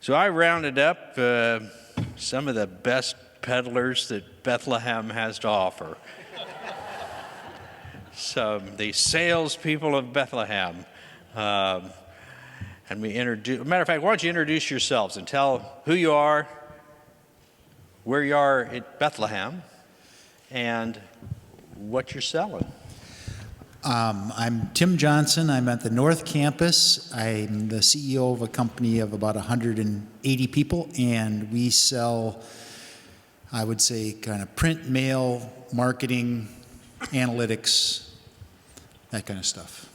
So I rounded up some of the best peddlers that Bethlehem has to offer. So the salespeople of Bethlehem. And we introduce, matter of fact, why don't you introduce yourselves and tell who you are, where you are at Bethlehem, and what you're selling. I'm Tim Johnson. I'm at the North Campus. I'm the CEO of a company of about 180 people, and we sell, I would say, kind of print, mail, marketing, analytics, that kind of stuff.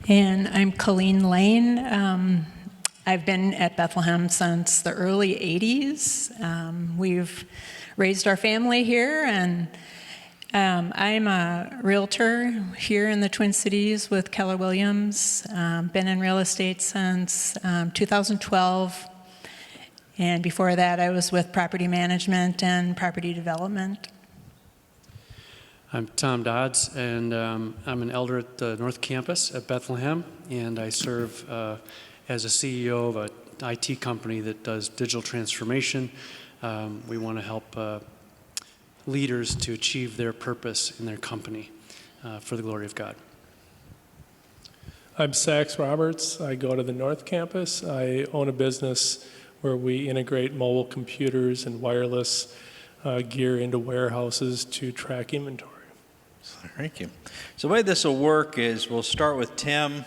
And I'm Colleen Lane. I've been at Bethlehem since the early 80s. We've raised our family here, and I'm a realtor here in the Twin Cities with Keller Williams. Been in real estate since 2012. And before that, I was with property management and property development. I'm Tom Dodds, and I'm an elder at the North Campus at Bethlehem, and I serve as a CEO of an IT company that does digital transformation. We want to help leaders to achieve their purpose in their company for the glory of God. I'm Sax Roberts. I go to the North Campus. I own a business where we integrate mobile computers and wireless gear into warehouses to track inventory. Thank you. So the way this will work is we'll start with Tim.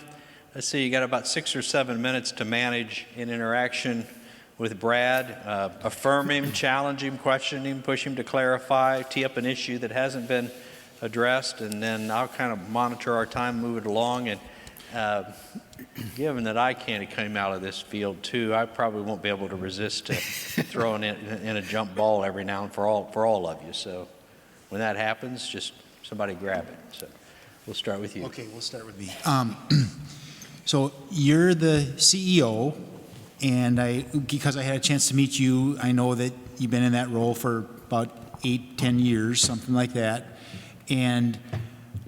Let's see, you got about 6 or 7 minutes to manage an interaction with Brad. Affirm him, challenge him, question him, push him to clarify, tee up an issue that hasn't been addressed, and then I'll kind of monitor our time, move it along. And given that eye candy came out of this field too, I probably won't be able to resist throwing in a jump ball every now and for all of you. So when that happens, just somebody grab it. So we'll start with you. Okay, we'll start with me. So you're the CEO, and because I had a chance to meet you, I know that you've been in that role for about 8-10 years, something like that. And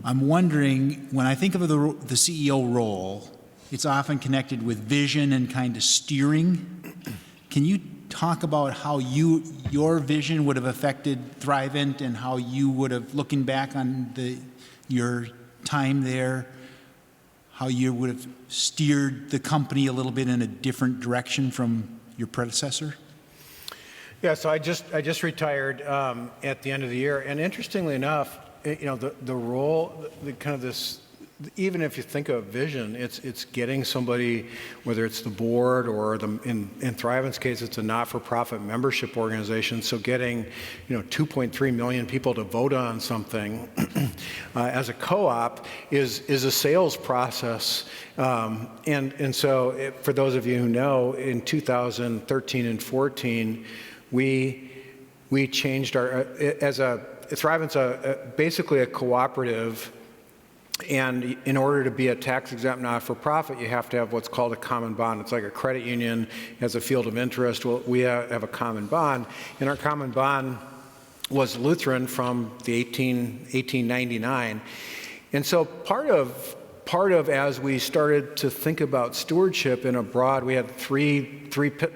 I'm wondering, when I think of the CEO role, it's often connected with vision and kind of steering. Can you talk about how your vision would have affected Thrivent and how you would have, looking back on your time there, how you would have steered the company a little bit in a different direction from your predecessor? Yeah, so I just retired at the end of the year, and interestingly enough, the role, even if you think of vision, it's getting somebody, whether it's the board or in Thrivent's case, it's a not-for-profit membership organization. So getting 2.3 million people to vote on something as a co-op is a sales process. And so for those of you who know, in 2013 and 14, we changed Thrivent's basically a cooperative. And in order to be a tax-exempt not-for-profit, you have to have what's called a common bond. It's like a credit union has a field of interest. Well, we have a common bond, and our common bond was Lutheran from the 1899. And so part of as we started to think about stewardship in a broad, we had three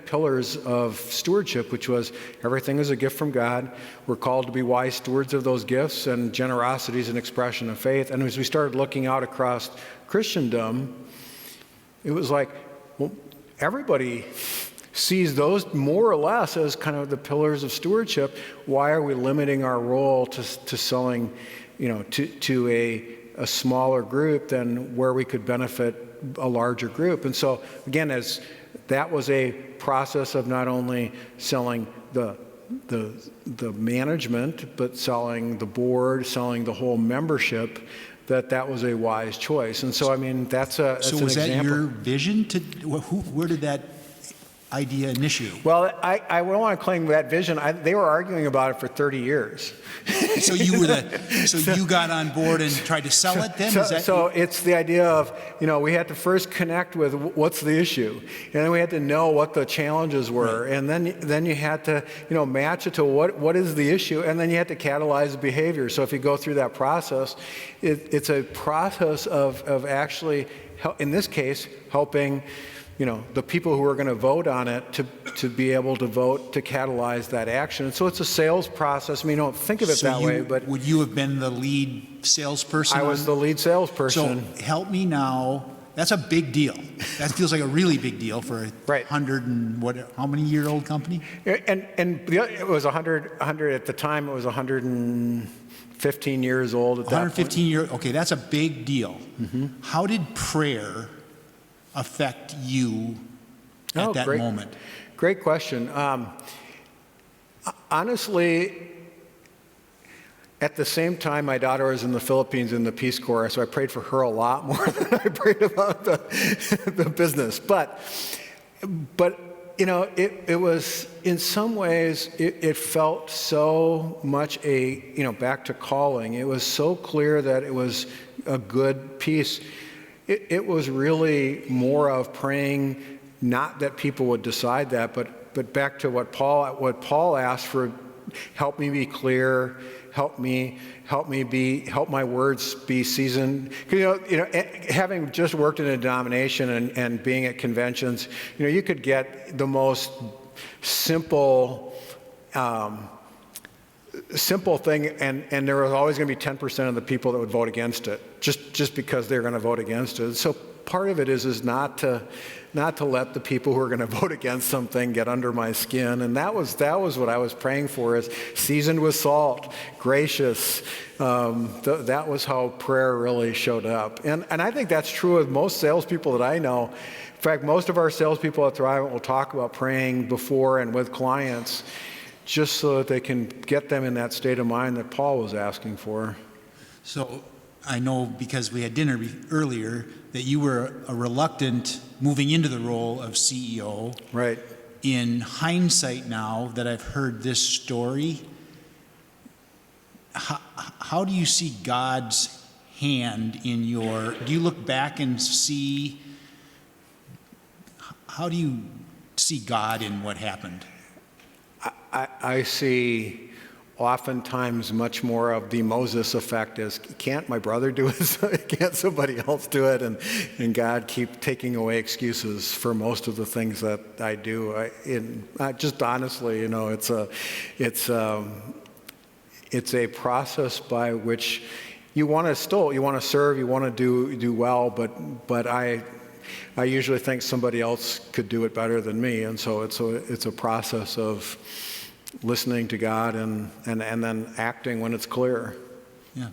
pillars of stewardship, which was everything is a gift from God. We're called to be wise stewards of those gifts, and generosity is an expression of faith. And as we started looking out across Christendom, it was like, well, everybody sees those more or less as kind of the pillars of stewardship. Why are we limiting our role to selling, to a smaller group than where we could benefit a larger group? And so again, as that was a process of not only selling the management, but selling the board, selling the whole membership, that was a wise choice. And so, I mean, that's an example. So was that your vision? Where did that idea initiate? Well, I don't want to claim that vision. They were arguing about it for 30 years. So you got on board and tried to sell it then? So it's the idea of, we had to first connect with what's the issue, and then we had to know what the challenges were, right. And then you had to, match it to what is the issue, and then you had to catalyze the behavior. So if you go through that process, it's a process of actually in this case, helping, the people who are going to vote on it to be able to vote to catalyze that action. And so it's a sales process. I mean, you don't think of it that way, but would you have been the lead salesperson? I was the lead salesperson. So help me now. That's a big deal. That feels like a really big deal for a Right. 100 and how many year old company? And it was 100 at the time. It was 115 years old at that point. 115 year. Okay, that's a big deal. How did prayer affect you at that moment? Great question. Honestly, at the same time, my daughter was in the Philippines in the Peace Corps, so I prayed for her a lot more than I prayed about the business. But it was, in some ways, it felt so much back to calling. It was so clear that it was a good piece. It was really more of praying, not that people would decide that, but back to what Paul asked for. Help me be clear. Help my words be seasoned. Having just worked in a denomination and being at conventions, you could get the most simple thing, and there was always going to be 10% of the people that would vote against it, just because they're going to vote against it. So part of it is not to let the people who are going to vote against something get under my skin, and that was what I was praying for: is seasoned with salt, gracious. That was how prayer really showed up, and I think that's true of most salespeople that I know. In fact, most of our salespeople at Thrivent will talk about praying before and with clients, just so that they can get them in that state of mind that Paul was asking for. So I know, because we had dinner earlier, that you were a reluctant moving into the role of CEO. Right. In hindsight, now that I've heard this story, how do you see God's hand in do you look back and see, how do you see God in what happened? I see oftentimes much more of the Moses effect as, can't my brother do it? Can't somebody else do it? And God keep taking away excuses for most of the things that I do. Just honestly, it's a process by which you want to serve, you want to do well, but I usually think somebody else could do it better than me, and so it's a process of listening to God and then acting when it's clear. Yeah.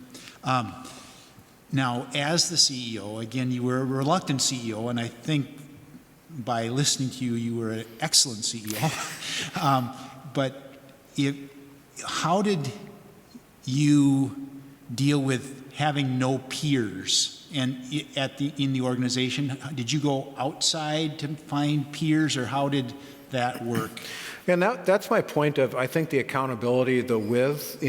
Now, as the CEO, again, you were a reluctant CEO, and I think by listening to you, you were an excellent CEO. But how did you deal with having no peers and in the organization? Did you go outside to find peers, or how did that work? And that's my point of, I think, the accountability, the with,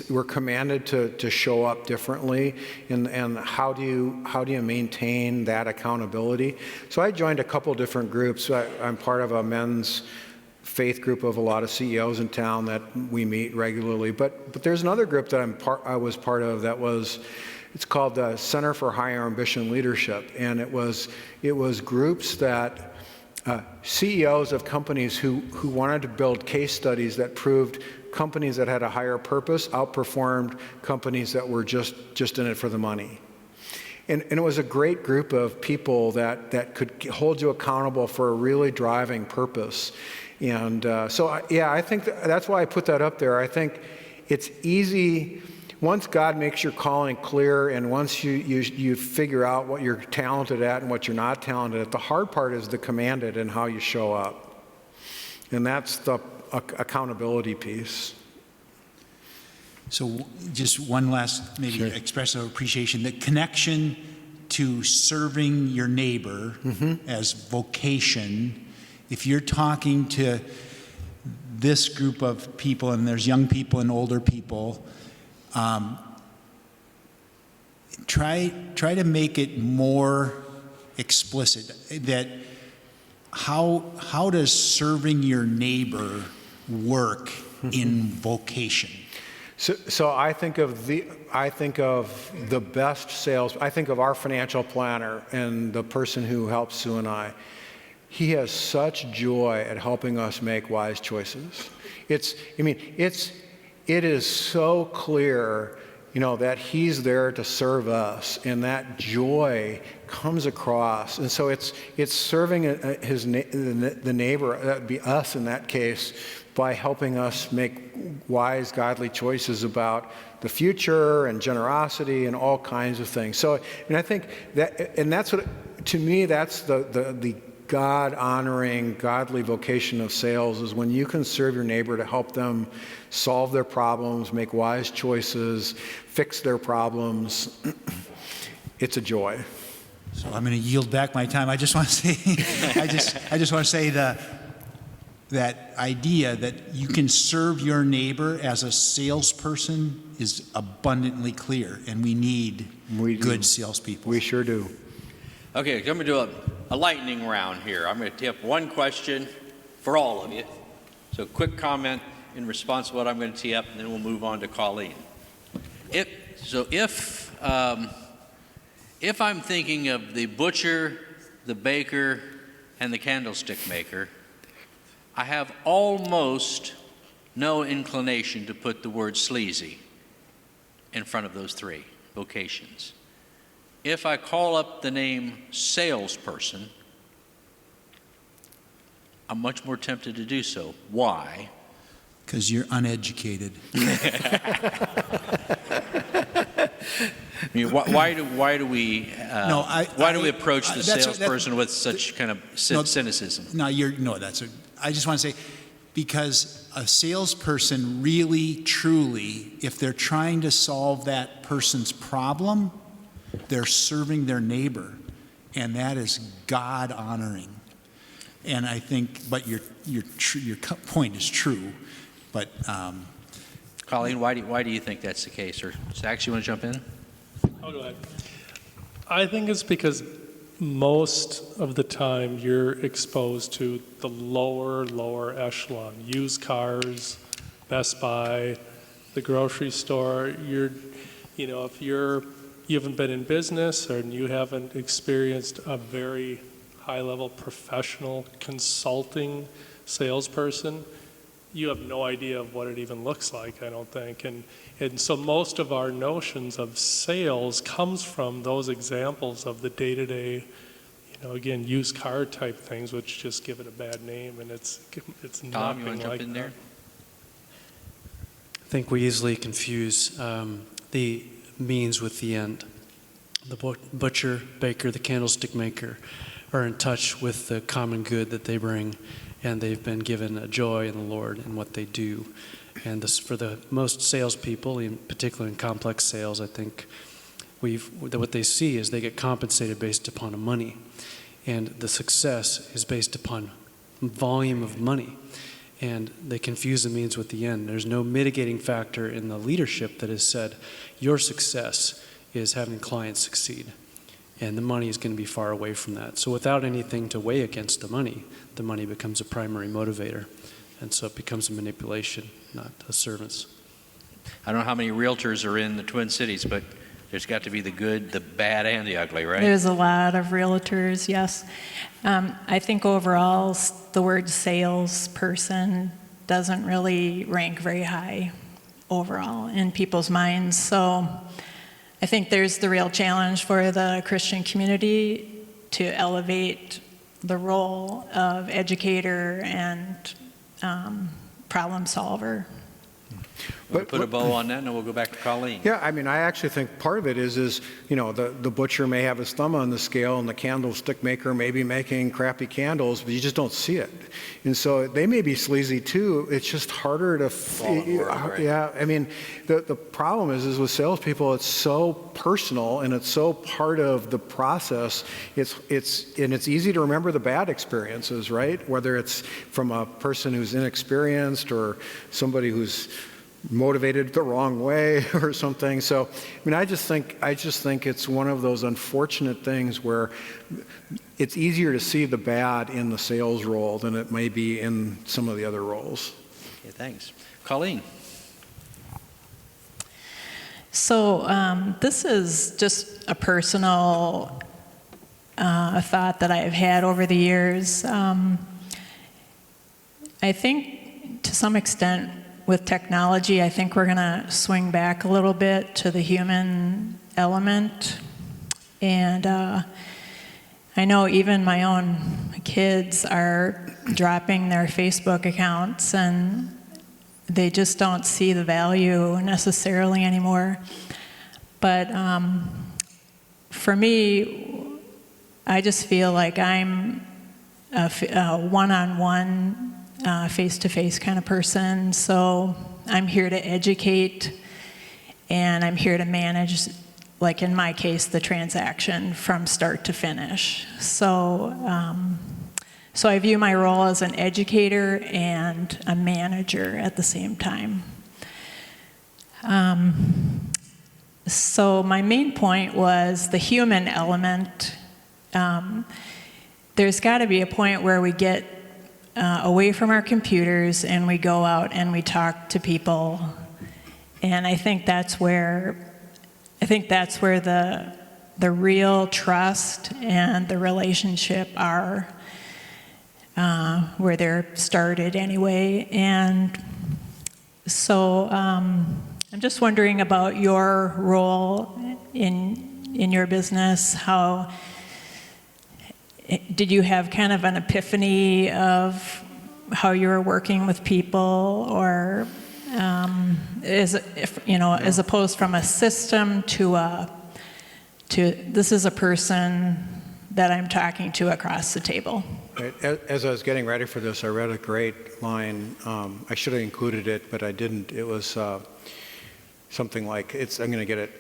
we're commanded to show up differently, and how do you maintain that accountability? So I joined a couple different groups. I'm part of a men's faith group of a lot of CEOs in town that we meet regularly, but there's another group that I was part of it's called the Center for Higher Ambition Leadership, and it was groups that CEOs of companies who wanted to build case studies that proved companies that had a higher purpose outperformed companies that were just in it for the money. And it was a great group of people that could hold you accountable for a really driving purpose. And I think that's why I put that up there. I think it's easy. Once God makes your calling clear, and once you figure out what you're talented at and what you're not talented at, the hard part is the commanded and how you show up. And that's the accountability piece. So just one last expression of appreciation, the connection to serving your neighbor as vocation. If you're talking to this group of people, and there's young people and older people, try to make it more explicit that how does serving your neighbor work in vocation? So I think of the best sales. I think of our financial planner and the person who helps Sue and I. He has such joy at helping us make wise choices. It is so clear, that he's there to serve us, and that joy comes across. And so it's serving the neighbor, that'd be us in that case, by helping us make wise, godly choices about the future and generosity and all kinds of things. So, I think that, and that's what, to me, that's the God-honoring, godly vocation of sales, is when you can serve your neighbor to help them solve their problems, make wise choices, fix their problems. It's a joy. So I'm going to yield back my time. I just want to say, I just want to say that idea that you can serve your neighbor as a salesperson is abundantly clear, and we need good salespeople. We sure do. Okay, I'm going to do a lightning round here. I'm going to tee up one question for all of you. So quick comment in response to what I'm going to tee up, and then we'll move on to Colleen. If I'm thinking of the butcher, the baker, and the candlestick maker, I have almost no inclination to put the word sleazy in front of those three vocations. If I call up the name salesperson, I'm much more tempted to do so. Why? Because you're uneducated. Why do we approach the salesperson with such kind of cynicism? I just want to say, because a salesperson really, truly, if they're trying to solve that person's problem, they're serving their neighbor, and that is God honoring. And I think, but your point is true, but. Colleen, why do you think that's the case? Or Zach, you want to jump in? I'll go ahead. I think it's because most of the time you're exposed to the lower echelon, used cars, Best Buy, the grocery store. If you haven't been in business and you haven't experienced a very high-level professional consulting salesperson, you have no idea of what it even looks like, I don't think. And so most of our notions of sales comes from those examples of the day-to-day, again, used car type things, which just give it a bad name, and it's Tom, nothing you want to jump like in there? I think we easily confuse the means with the end. The butcher, baker, the candlestick maker are in touch with the common good that they bring, and they've been given a joy in the Lord in what they do. And for the most salespeople, in particular in complex sales, I think what they see is they get compensated based upon money, and the success is based upon volume of money. And they confuse the means with the end. There's no mitigating factor in the leadership that has said, your success is having clients succeed. And the money is going to be far away from that. So without anything to weigh against the money becomes a primary motivator. And so it becomes a manipulation, not a service. I don't know how many realtors are in the Twin Cities, but there's got to be the good, the bad, and the ugly, right? There's a lot of realtors, yes. I think overall the word salesperson doesn't really rank very high overall in people's minds. So I think there's the real challenge for the Christian community to elevate the role of educator and problem solver. We'll put a bow on that, and then we'll go back to Colleen. Yeah, I actually think part of it is the butcher may have his thumb on the scale, and the candlestick maker may be making crappy candles, but you just don't see it. And so they may be sleazy too. It's just harder to. Yeah, the problem is with salespeople, it's so personal and it's so part of the process. It's easy to remember the bad experiences, right? Whether it's from a person who's inexperienced or somebody who's motivated the wrong way or something. So, I just think it's one of those unfortunate things where it's easier to see the bad in the sales role than it may be in some of the other roles. Okay, thanks. Colleen. So this is just a personal thought that I've had over the years. I think to some extent with technology, I think we're going to swing back a little bit to the human element. And I know even my own kids are dropping their Facebook accounts, and they just don't see the value necessarily anymore. But for me, I just feel like I'm a one-on-one, face-to-face kind of person. So I'm here to educate, and I'm here to manage, like in my case, the transaction from start to finish. So I view my role as an educator and a manager at the same time. So my main point was the human element. There's got to be a point where we get away from our computers and we go out and we talk to people. And I think that's where the real trust and the relationship are, where they're started anyway. And so I'm just wondering about your role in your business. How did you have kind of an epiphany of how you were working with people, or as opposed from a system to this is a person that I'm talking to across the table? As I was getting ready for this, I read a great line. I should have included it, but I didn't. It was something like, I'm going to get it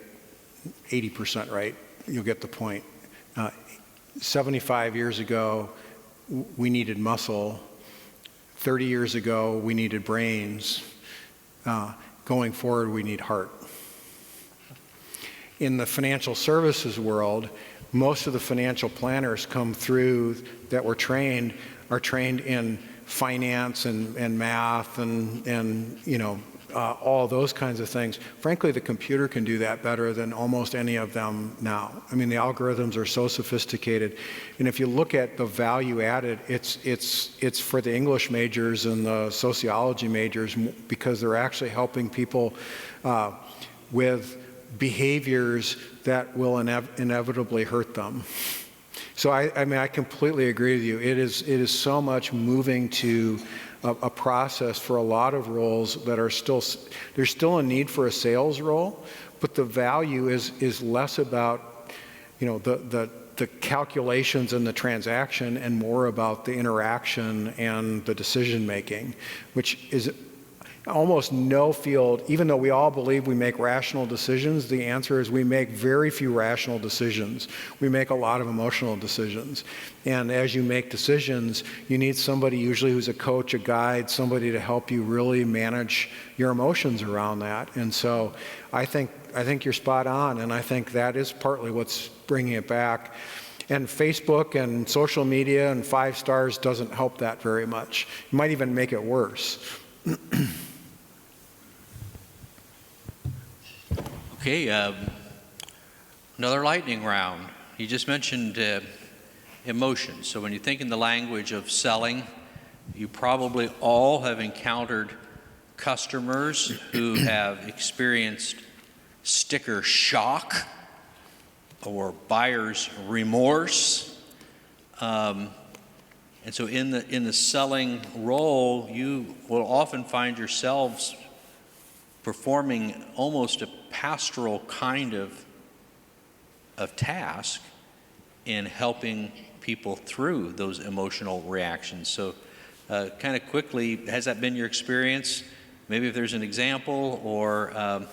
80% right. You'll get the point. 75 years ago, we needed muscle. 30 years ago, we needed brains. Going forward, we need heart. In the financial services world, most of the financial planners come through that are trained in finance and math and all those kinds of things. Frankly, the computer can do that better than almost any of them now. I mean, the algorithms are so sophisticated. And if you look at the value added, it's for the English majors and the sociology majors, because they're actually helping people with behaviors that will inevitably hurt them. So I completely agree with you. It is so much moving to a process for a lot of roles that are there's still a need for a sales role, but the value is less about the calculations and the transaction and more about the interaction and the decision making, which is almost no field. Even though we all believe we make rational decisions, the answer is we make very few rational decisions. We make a lot of emotional decisions. And as you make decisions, you need somebody usually who's a coach, a guide, somebody to help you really manage your emotions around that. And so I think you're spot on, and I think that is partly what's bringing it back. And Facebook and social media and 5 stars doesn't help that very much. It might even make it worse. Okay, another lightning round. You just mentioned emotions. So when you think in the language of selling, you probably all have encountered customers who have experienced sticker shock or buyer's remorse. And so in the selling role, you will often find yourselves performing almost a pastoral kind of task in helping people through those emotional reactions. So kind of quickly, has that been your experience? Maybe if there's an example, or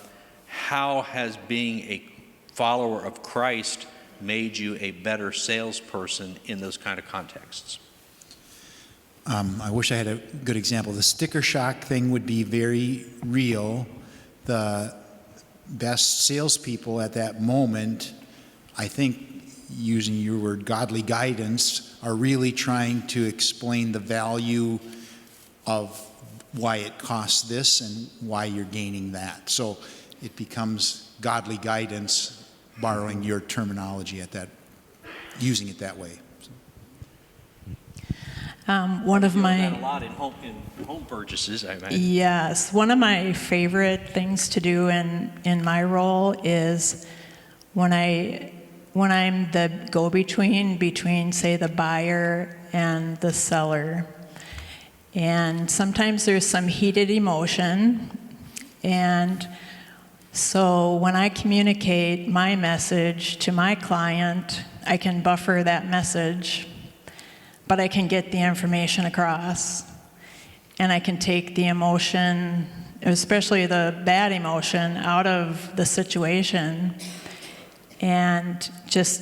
how has being a follower of Christ made you a better salesperson in those kind of contexts? I wish I had a good example. The sticker shock thing would be very real. The best salespeople at that moment, I think, using your word, godly guidance, are really trying to explain the value of why it costs this and why you're gaining that. So it becomes godly guidance, borrowing your terminology using it that way. One of You do my that a lot in home purchases, I imagine. Yes, one of my favorite things to do in my role is when I'm the go-between between, say, the buyer and the seller. And sometimes there's some heated emotion. And so when I communicate my message to my client, I can buffer that message, but I can get the information across. And I can take the emotion, especially the bad emotion, out of the situation and just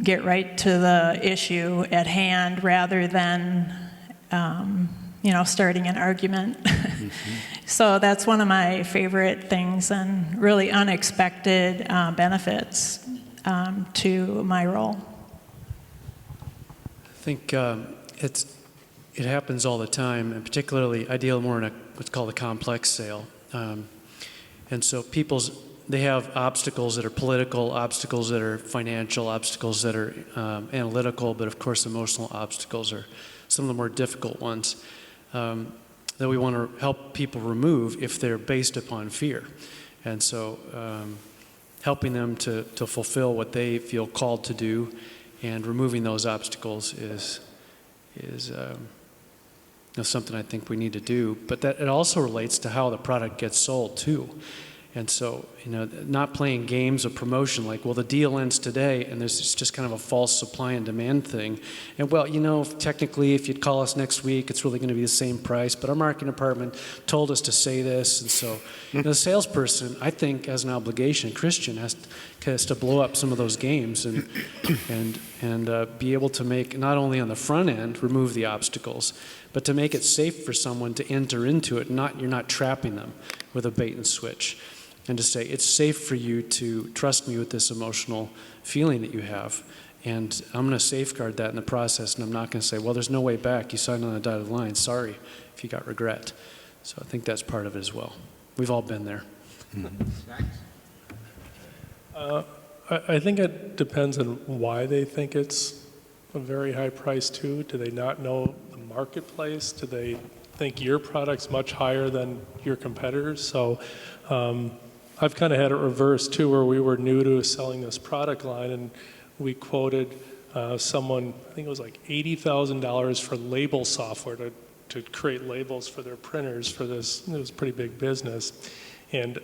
get right to the issue at hand rather than, starting an argument. So that's one of my favorite things and really unexpected benefits to my role. I think it happens all the time, and particularly I deal more in what's called a complex sale. And so they have obstacles that are political, obstacles that are financial, obstacles that are analytical, but of course emotional obstacles are some of the more difficult ones that we want to help people remove if they're based upon fear. And so helping them to fulfill what they feel called to do and removing those obstacles is something I think we need to do. But that it also relates to how the product gets sold too. And so, not playing games of promotion like, well, the deal ends today, and it's just kind of a false supply and demand thing. And well, technically, if you'd call us next week, it's really going to be the same price. But our marketing department told us to say this, and so the salesperson, I think, has an obligation. Christian has to blow up some of those games and be able to make, not only on the front end, remove the obstacles, but to make it safe for someone to enter into it. You're not trapping them with a bait and switch. And to say, it's safe for you to trust me with this emotional feeling that you have. And I'm going to safeguard that in the process. And I'm not going to say, well, there's no way back. You signed on a dotted line. Sorry if you got regret. So I think that's part of it as well. We've all been there. I think it depends on why they think it's a very high price too. Do they not know the marketplace? Do they think your product's much higher than your competitors? So I've kind of had it reversed too, where we were new to selling this product line, and we quoted someone, I think it was like $80,000 for label software to create labels for their printers for this. It was a pretty big business. And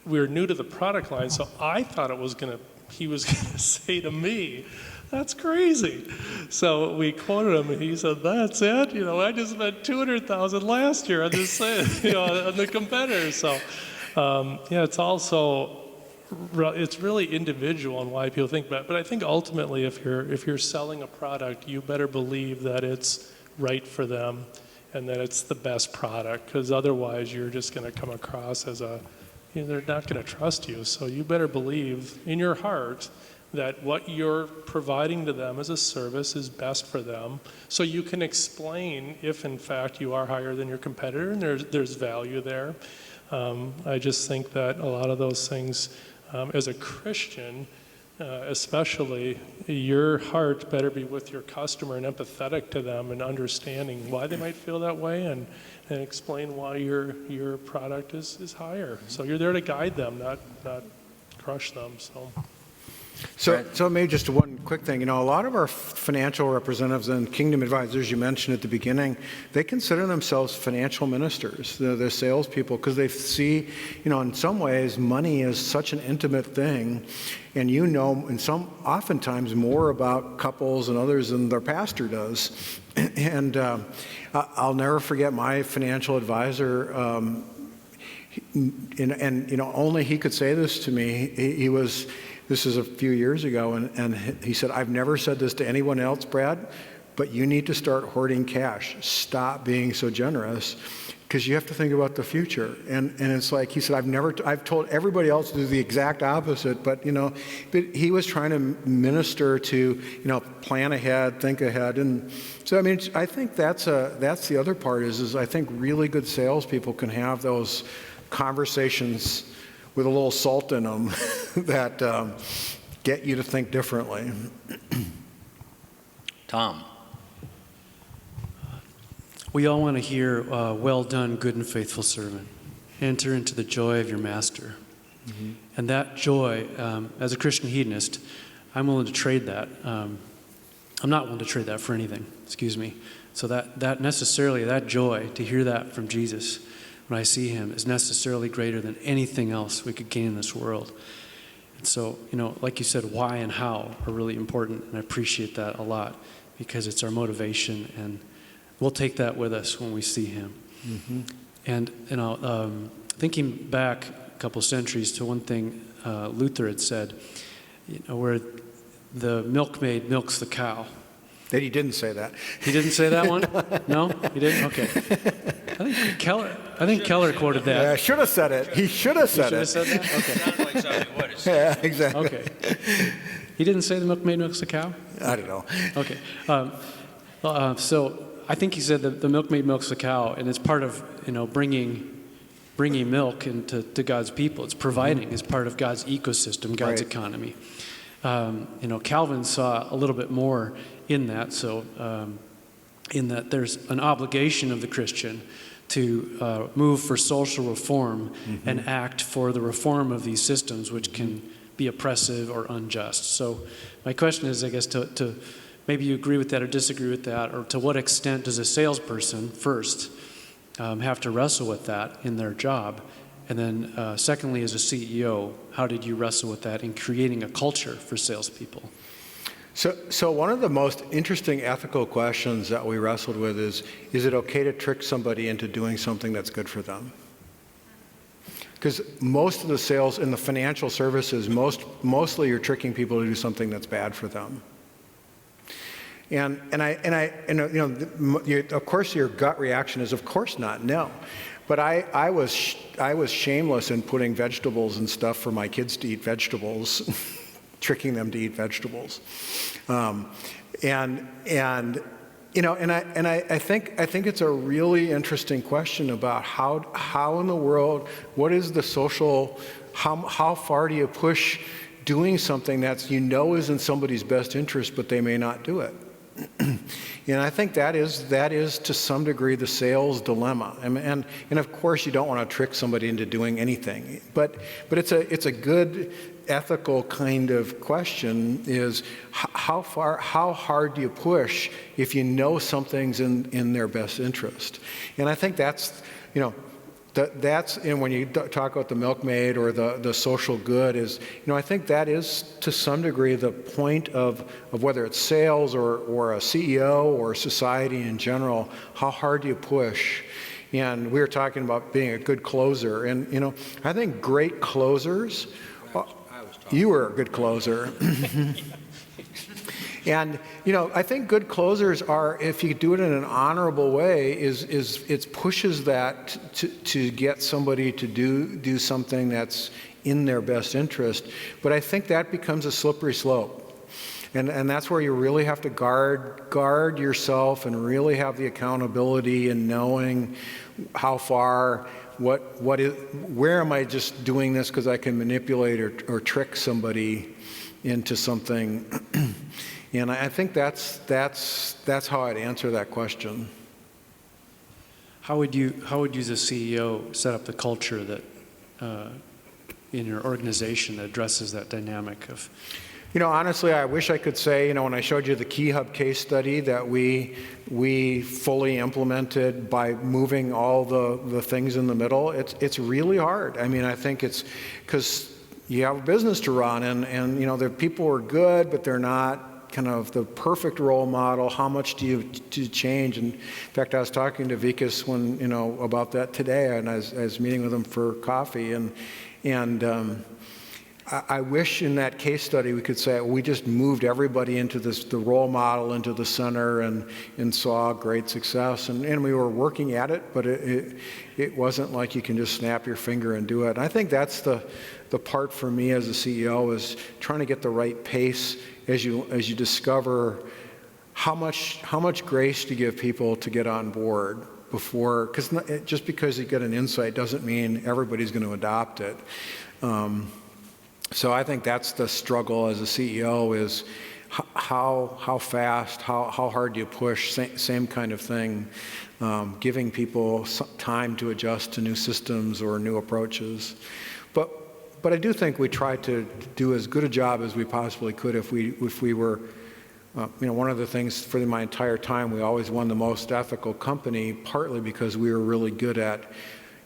we were new to the product line, so I thought he was gonna say to me, "That's crazy." So we quoted him, and he said, "That's it. I just spent $200,000 last year on this, on the competitor." So, it's really individual on why people think about it. But I think ultimately, if you're selling a product, you better believe that it's right for them and that it's the best product, because otherwise you're just going to come across as they're not going to trust you. So you better believe in your heart that what you're providing to them as a service is best for them, so you can explain if in fact you are higher than your competitor and there's value there. I just think that a lot of those things, as a Christian especially, your heart better be with your customer and empathetic to them and understanding why they might feel that way and explain why your product is higher. So you're there to guide them, not crush them. So maybe just one quick thing. A lot of our financial representatives and kingdom advisors, you mentioned at the beginning, they consider themselves financial ministers. They're salespeople because they see, in some ways, money is such an intimate thing, and oftentimes more about couples and others than their pastor does. And I'll never forget my financial advisor. Only he could say this to me. This is a few years ago, and he said, "I've never said this to anyone else, Brad, but you need to start hoarding cash. Stop being so generous, because you have to think about the future." And it's like, he said, I've told everybody else to do the exact opposite, but he was trying to minister to, plan ahead, think ahead. And so, I think that's the other part is I think really good salespeople can have those conversations with a little salt in them that get you to think differently. Tom. We all want to hear, well done, good and faithful servant. Enter into the joy of your master. Mm-hmm. And that joy, as a Christian hedonist, I'm willing to trade that. I'm not willing to trade that for anything, excuse me. So that necessarily, that joy, to hear that from Jesus when I see him, is necessarily greater than anything else we could gain in this world. And so, like you said, why and how are really important, and I appreciate that a lot because it's our motivation, and we'll take that with us when we see him. Mm-hmm. And, thinking back a couple centuries to one thing Luther had said, where the milkmaid milks the cow. That he didn't say that. He didn't say that one? No? He didn't? Okay. I think Keller quoted that. Yeah, should have said it. He should have said it. He should have said that? Okay. Sounds like something he would have said. Yeah, exactly. Okay. He didn't say the milkmaid milks the cow? I don't know. Okay. So I think he said that the milkmaid milks the cow, and it's part of, bringing milk into God's people. It's providing as part of God's ecosystem, God's economy. Calvin saw a little bit more in that. So in that there's an obligation of the Christian to move for social reform and act for the reform of these systems, which can be oppressive or unjust. So my question is, I guess, to maybe you agree with that or disagree with that, or to what extent does a salesperson first have to wrestle with that in their job? And then secondly, as a CEO, how did you wrestle with that in creating a culture for salespeople? So one of the most interesting ethical questions that we wrestled with is it okay to trick somebody into doing something that's good for them? Because most of the sales in the financial services, mostly you're tricking people to do something that's bad for them. And of course your gut reaction is, of course not, no. But I was shameless in putting vegetables and stuff for my kids to eat vegetables, tricking them to eat vegetables, I think it's a really interesting question about how in the world, what is the social, how far do you push doing something that's is in somebody's best interest, but they may not do it. And I think that is to some degree the sales dilemma. And of course you don't want to trick somebody into doing anything, but it's a good ethical kind of question is how hard do you push if you know something's in their best interest? And I think that's and when you talk about the milkmaid or the social good is, I think that is to some degree the point of whether it's sales or a CEO or society in general, how hard do you push? And we were talking about being a good closer, and I think great closers, you were a good closer. And I think good closers are, if you do it in an honorable way, it pushes that to get somebody to do something that's in their best interest. But I think that becomes a slippery slope, and that's where you really have to guard yourself and really have the accountability and knowing how far. Where am I just doing this because I can manipulate or trick somebody into something? And I think that's how I'd answer that question. How would you as a CEO set up the culture that in your organization that addresses that dynamic of? Honestly, I wish I could say, when I showed you the Key Hub case study that we fully implemented by moving all the things in the middle, it's really hard. I think it's because you have a business to run and the people are good, but they're not kind of the perfect role model. How much do you change? And in fact, I was talking to Vikas about that today, and I was meeting with him for coffee, and I wish in that case study we could say we just moved everybody into the role model into the center and saw great success, and we were working at it, but it wasn't like you can just snap your finger and do it. And I think that's the part for me as a CEO is trying to get the right pace as you discover how much grace to give people to get on board. before, because just because you get an insight doesn't mean everybody's going to adopt it. So I think that's the struggle as a CEO is how fast, how hard do you push, same kind of thing, giving people time to adjust to new systems or new approaches. But I do think we tried to do as good a job as we possibly could if we were, one of the things for my entire time, we always won the most ethical company, partly because we were really good at,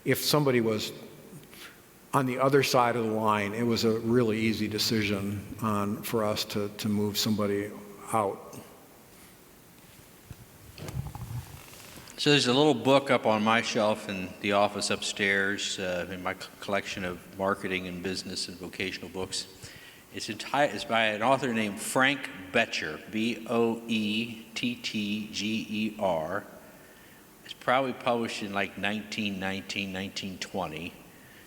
if somebody was on the other side of the line, it was a really easy decision for us to move somebody out. So there's a little book up on my shelf in the office upstairs in my collection of marketing and business and vocational books. It's by an author named Frank Boettger, Boettger. It's probably published in like 1919, 1920.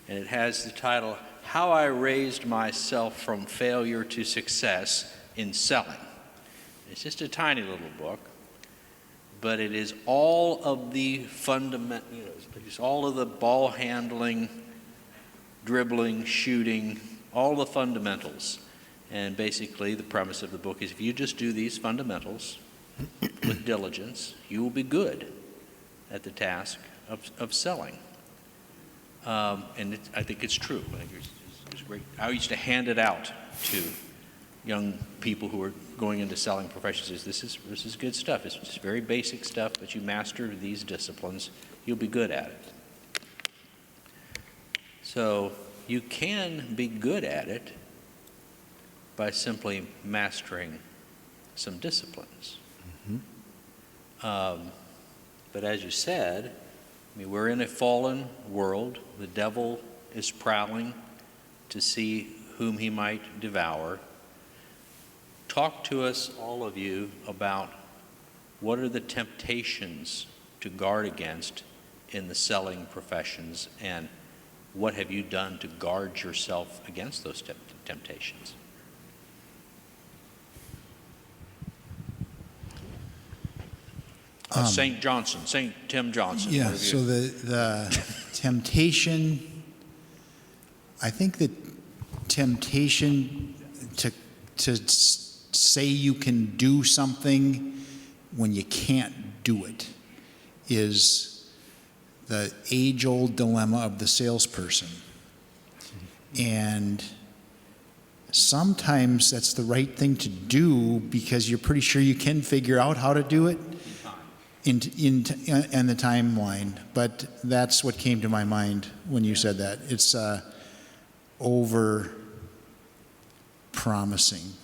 And it has the title, How I Raised Myself from Failure to Success in Selling. It's just a tiny little book, but it is all of the it's all of the ball handling, dribbling, shooting, all the fundamentals. And basically the premise of the book is if you just do these fundamentals with diligence, you will be good at the task of selling. And I think it's true. I think it's great. I used to hand it out to young people who are going into selling professions. This is good stuff. It's just very basic stuff, but you master these disciplines, you'll be good at it. So you can be good at it by simply mastering some disciplines. Mm-hmm. But as you said, we're in a fallen world. The devil is prowling to see whom he might devour. Talk to us, all of you, about what are the temptations to guard against in the selling professions, and what have you done to guard yourself against those temptations? St. Tim Johnson. Yeah, so the temptation, I think the temptation to say you can do something when you can't do it is the age-old dilemma of the salesperson. And sometimes that's the right thing to do because you're pretty sure you can figure out how to do it in the timeline. But that's what came to my mind when you said that. It's over-promising.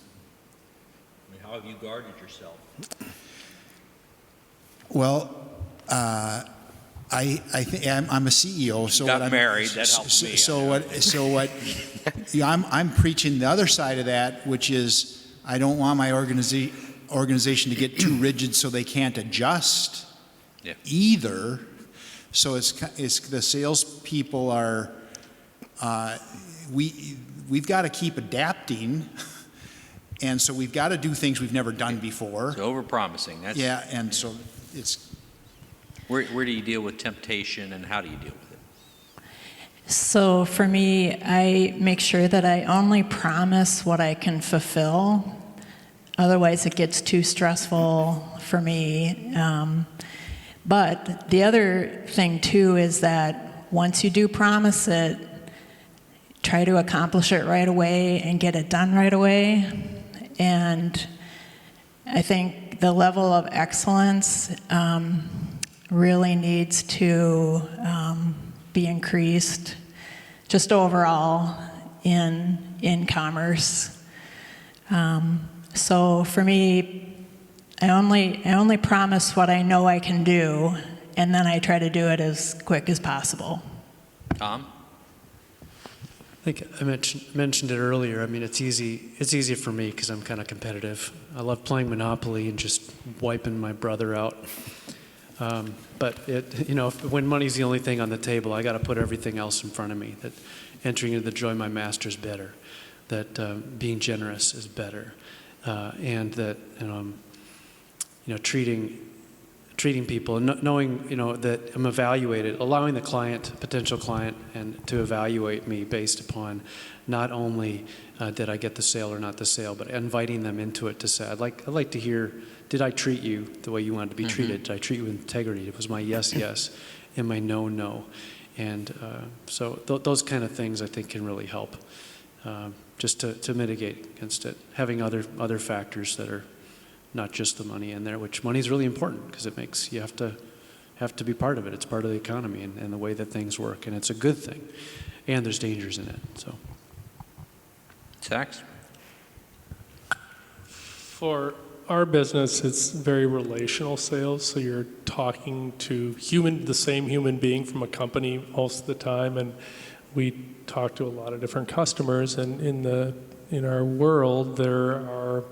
How have you guarded yourself? Well, I think I'm a CEO. So you got married. That helps me. So what? I'm preaching the other side of that, which is I don't want my organization to get too rigid so they can't adjust either. So it's the salespeople are we've got to keep adapting. And so we've got to do things we've never done before. So over-promising. And so it's... Where do you deal with temptation, and how do you deal with it? So for me, I make sure that I only promise what I can fulfill. Otherwise, it gets too stressful for me. But the other thing, too, is that once you do promise it, try to accomplish it right away and get it done right away. And I think the level of excellence really needs to be increased just overall in commerce. So for me, I only promise what I know I can do, and then I try to do it as quick as possible. Tom? I think I mentioned it earlier. I mean, it's easy for me because I'm kind of competitive. I love playing Monopoly and just wiping my brother out. But when money's the only thing on the table, I got to put everything else in front of me. That entering into the joy of my master is better. That being generous is better, and that treating treating people, and knowing, that I'm evaluated, allowing the client, potential client, and to evaluate me based upon not only did I get the sale or not the sale, but inviting them into it to say, I'd like to hear, did I treat you the way you wanted to be treated? Did I treat you with integrity? It was my yes, yes, and my no, no. And so those kind of things I think can really help, just to mitigate against it. Having other factors that are not just the money in there, which money is really important because it makes you have to be part of it. It's part of the economy and the way that things work, and it's a good thing. And there's dangers in it. So, Sachs? For our business, it's very relational sales, so you're talking to the same human being from a company most of the time, and we talk to a lot of different customers, and in our world, there are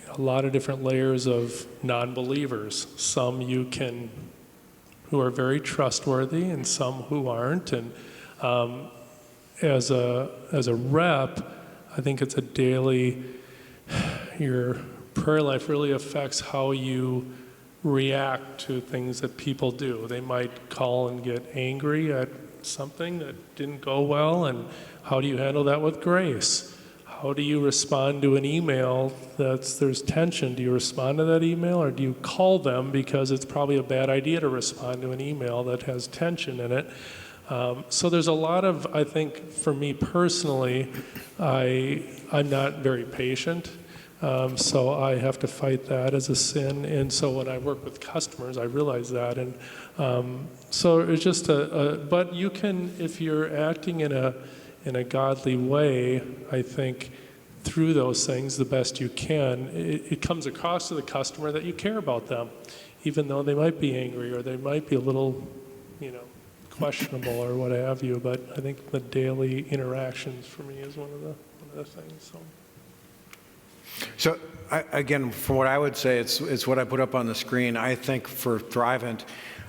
a lot of different layers of non-believers. Some who are very trustworthy, and some who aren't. And as a rep, I think it's a daily. Your prayer life really affects how you react to things that people do. They might call and get angry at something that didn't go well, and how do you handle that with grace? How do you respond to an email there's tension? Do you respond to that email, or do you call them because it's probably a bad idea to respond to an email that has tension in it? So there's a lot of, I think, for me personally, I'm not very patient, so I have to fight that as a sin. And so when I work with customers, I realize that. And so it's just but you can, if you're acting in a godly way, I think through those things the best you can, it comes across to the customer that you care about them, even though they might be angry or they might be a little, questionable or what have you. But I think the daily interactions for me is one of the things. So again, from what I would say, it's what I put up on the screen. I think for Thrivent,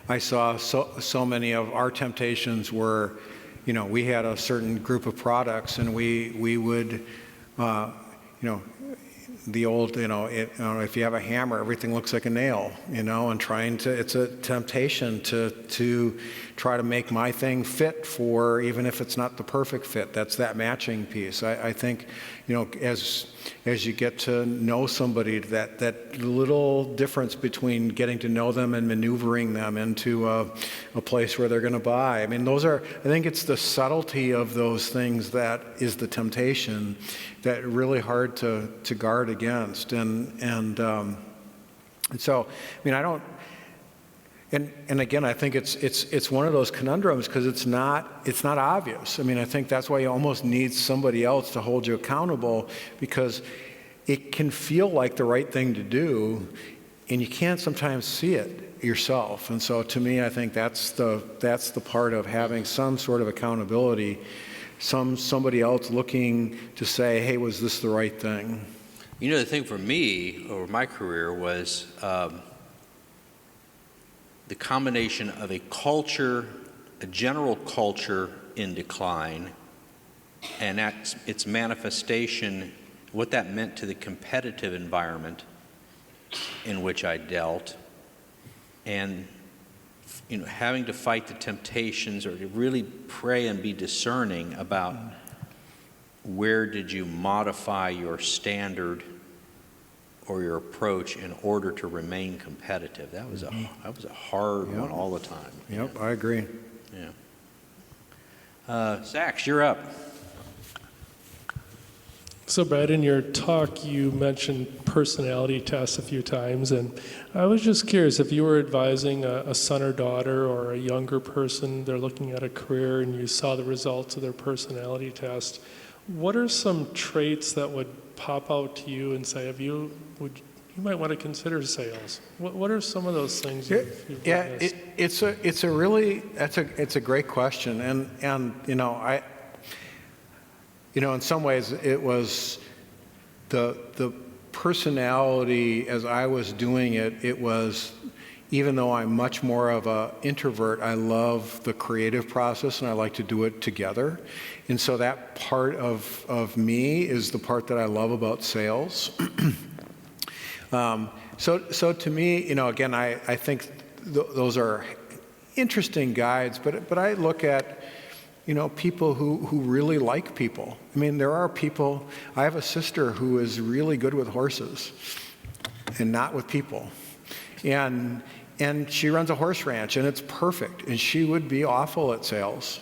I saw so many of our temptations were, we had a certain group of products, and we would, the old, if you have a hammer, everything looks like a nail, and it's a temptation to try to make my thing fit for, even if it's not the perfect fit. That's that matching piece. I think, as you get to know somebody, that little difference between getting to know them and maneuvering them into a place where they're going to buy. I mean, I think it's the subtlety of those things that is the temptation that really hard to guard against. And so, I mean, I don't, and again, I think it's one of those conundrums because it's not obvious. I mean, I think that's why you almost need somebody else to hold you accountable, because it can feel like the right thing to do, and you can't sometimes see it yourself. And so, to me, I think that's the part of having some sort of accountability, somebody else looking to say, hey, was this the right thing? The thing for me over my career was the combination of a general culture in decline, and its manifestation, what that meant to the competitive environment in which I dealt, and having to fight the temptations, or to really pray and be discerning about where did you modify your standard or your approach in order to remain competitive. That was a hard one all the time. Yep, I agree. Yeah. Sachs, you're up. So Brad, in your talk, you mentioned personality tests a few times, and I was just curious, if you were advising a son or daughter or a younger person, they're looking at a career, and you saw the results of their personality test, what are some traits that would pop out to you and say, you might want to consider sales? What are some of those things you've witnessed? It's a great question, and in some ways it was the personality as I was doing it. It was, even though I'm much more of an introvert, I love the creative process and I like to do it together. And so that part of me is the part that I love about sales. So to me, again, I think those are interesting guides, but I look at, people who really like people. I mean, there are people, I have a sister who is really good with horses and not with people. And she runs a horse ranch, and it's perfect, and she would be awful at sales.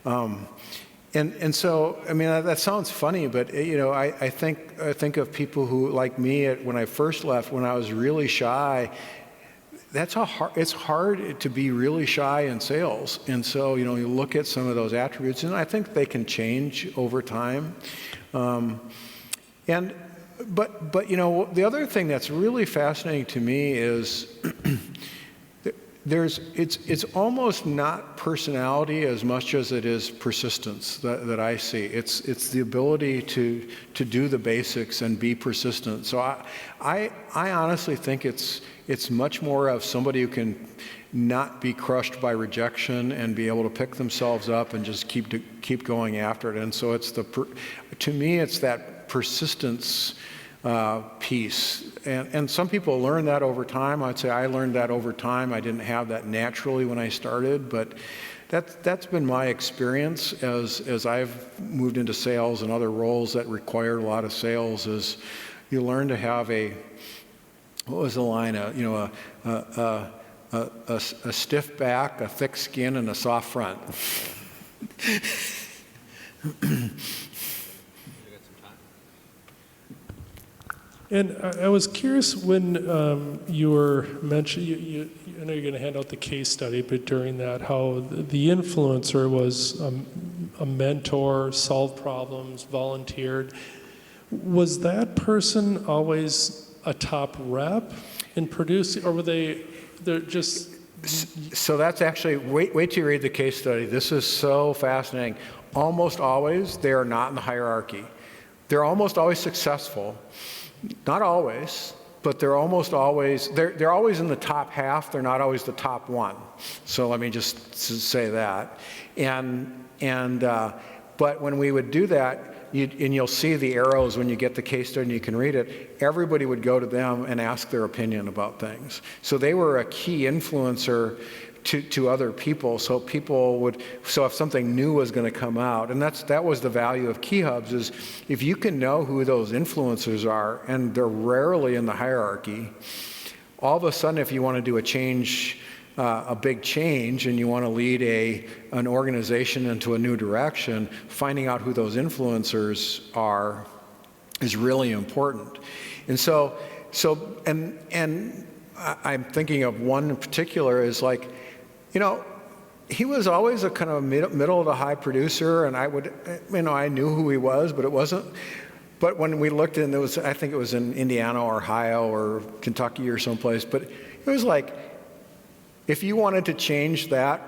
And so, I mean, that sounds funny, but, I think of people who, like me, when I first left, when I was really shy, it's hard to be really shy in sales. And so, you look at some of those attributes, and I think they can change over time. But the other thing that's really fascinating to me is it's almost not personality as much as it is persistence that I see. It's the ability to do the basics and be persistent. So I honestly think it's much more of somebody who can not be crushed by rejection and be able to pick themselves up and just keep going after it. And so to me, it's that persistence piece. And some people learn that over time. I'd say I learned that over time. I didn't have that naturally when I started, but that's been my experience as I've moved into sales and other roles that required a lot of sales. Is you learn to have what was the line? A stiff back, a thick skin, and a soft front. And I was curious when you were mentioning, I know you're going to hand out the case study, but during that, how the influencer was a mentor, solved problems, volunteered. Was that person always a top rep in producing, or they're just... So that's actually, wait till you read the case study. This is so fascinating. Almost always, they are not in the hierarchy. They're almost always successful. Not always, but they're almost always, they're always in the top half. They're not always the top one. So let me just say that. But when we would do that, you'll see the arrows when you get the case study and you can read it, everybody would go to them and ask their opinion about things. So they were a key influencer to other people. So if something new was going to come out, and that was the value of Key Hubs, is if you can know who those influencers are, and they're rarely in the hierarchy, all of a sudden if you want to do a big change, and you want to lead an organization into a new direction, finding out who those influencers are is really important. And so I'm thinking of one in particular is like, he was always a kind of middle of the high producer, and I knew who he was, but it wasn't. But when we looked in, I think it was in Indiana or Ohio or Kentucky or someplace, but it was like, if you wanted to change that,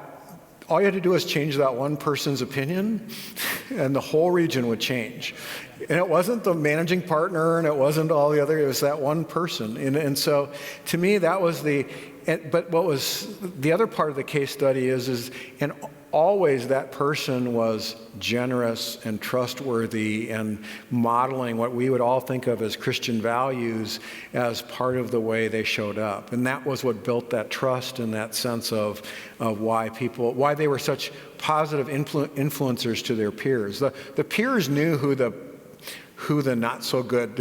all you had to do was change that one person's opinion, and the whole region would change. And it wasn't the managing partner, and it wasn't all the other, it was that one person. And so, to me, that was but what was the other part of the case study and always that person was generous and trustworthy and modeling what we would all think of as Christian values as part of the way they showed up. And that was what built that trust and that sense of why they were such positive influencers to their peers. The peers knew who the not so good,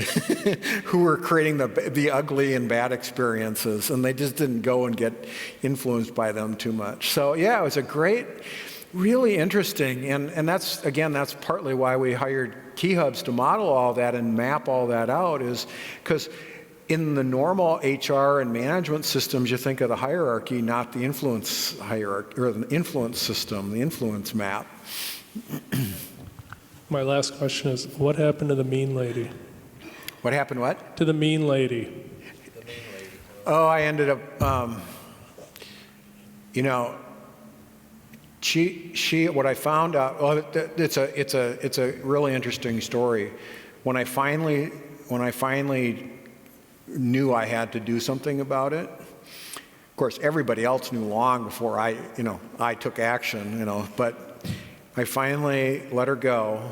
who were creating the ugly and bad experiences, and they just didn't go and get influenced by them too much. So yeah, it was really interesting, and that's partly why we hired Key Hubs to model all that and map all that out, is because in the normal HR and management systems, you think of the hierarchy, not the influence hierarchy, or the influence system, the influence map. My last question is, what happened to the mean lady? What happened what? To the mean lady. Oh, I ended up, what I found out, well, it's a really interesting story. When I finally knew I had to do something about it, of course, everybody else knew long before I took action, but I finally let her go.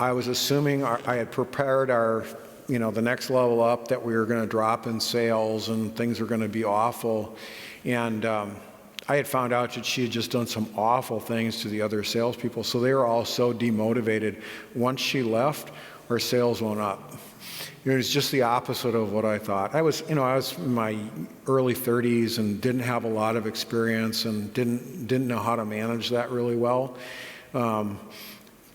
I was assuming I had prepared our the next level up, that we were going to drop in sales and things were going to be awful. And I had found out that she had just done some awful things to the other salespeople, so they were all so demotivated. Once she left, our sales went up. It was just the opposite of what I thought. I was in my early 30s and didn't have a lot of experience and didn't know how to manage that really well.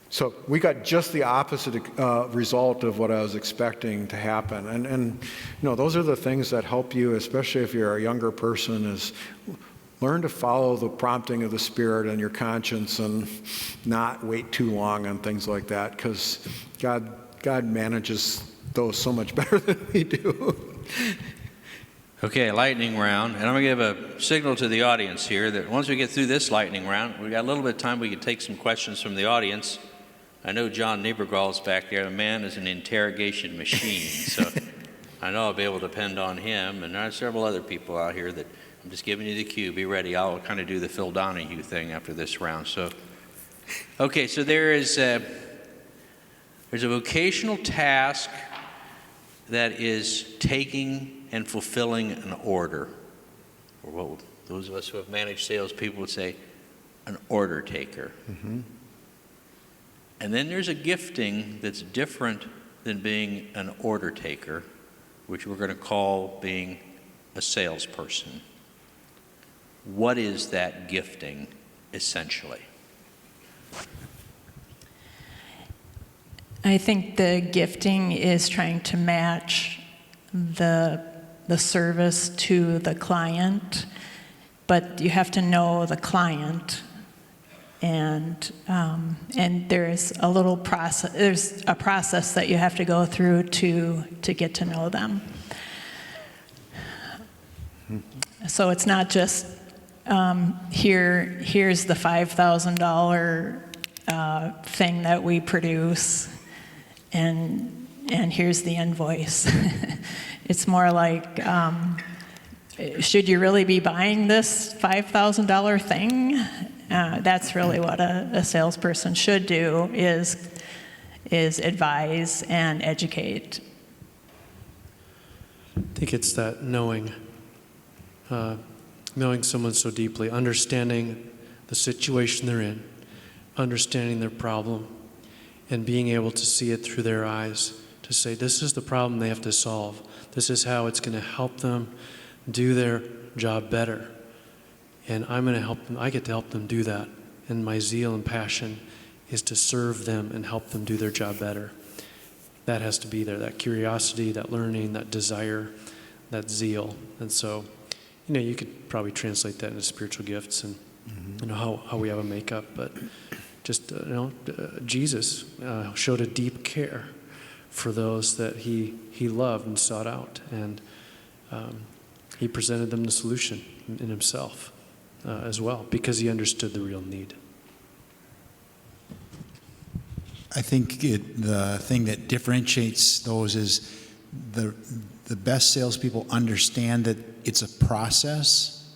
So we got just the opposite result of what I was expecting to happen. And those are the things that help you, especially if you're a younger person, is learn to follow the prompting of the Spirit and your conscience and not wait too long on things like that, because God manages those so much better than we do. Okay, lightning round. And I'm going to give a signal to the audience here that once we get through this lightning round, we've got a little bit of time, we can take some questions from the audience. I know John Niebergall's back there. The man is an interrogation machine, so I know I'll be able to depend on him. And there are several other people out here that I'm just giving you the cue. Be ready. I'll kind of do the Phil Donahue thing after this round. So, okay, so there's a vocational task that is taking and fulfilling an order, or what those of us who have managed salespeople would say, an order taker. Mm-hmm. And then there's a gifting that's different than being an order taker, which we're going to call being a salesperson. What is that gifting, essentially? I think the gifting is trying to match the service to the client, but you have to know the client, and there's a little process. There's a process that you have to go through to get to know them. So it's not just here's the $5,000 thing that we produce, and here's the invoice. It's more like, should you really be buying this $5,000 thing? That's really what a salesperson should do, is advise and educate. I think it's that knowing someone so deeply, understanding the situation they're in, understanding their problem, and being able to see it through their eyes, to say, this is the problem they have to solve. This is how it's going to help them do their job better. And I'm going to help them. I get to help them do that. And my zeal and passion is to serve them and help them do their job better. That has to be there, that curiosity, that learning, that desire, that zeal. And so, you could probably translate that into spiritual gifts and how we have a makeup, but just, Jesus showed a deep care for those that he loved and sought out, and he presented them the solution in himself as well, because he understood the real need. I think the thing that differentiates those is the best salespeople understand that it's a process,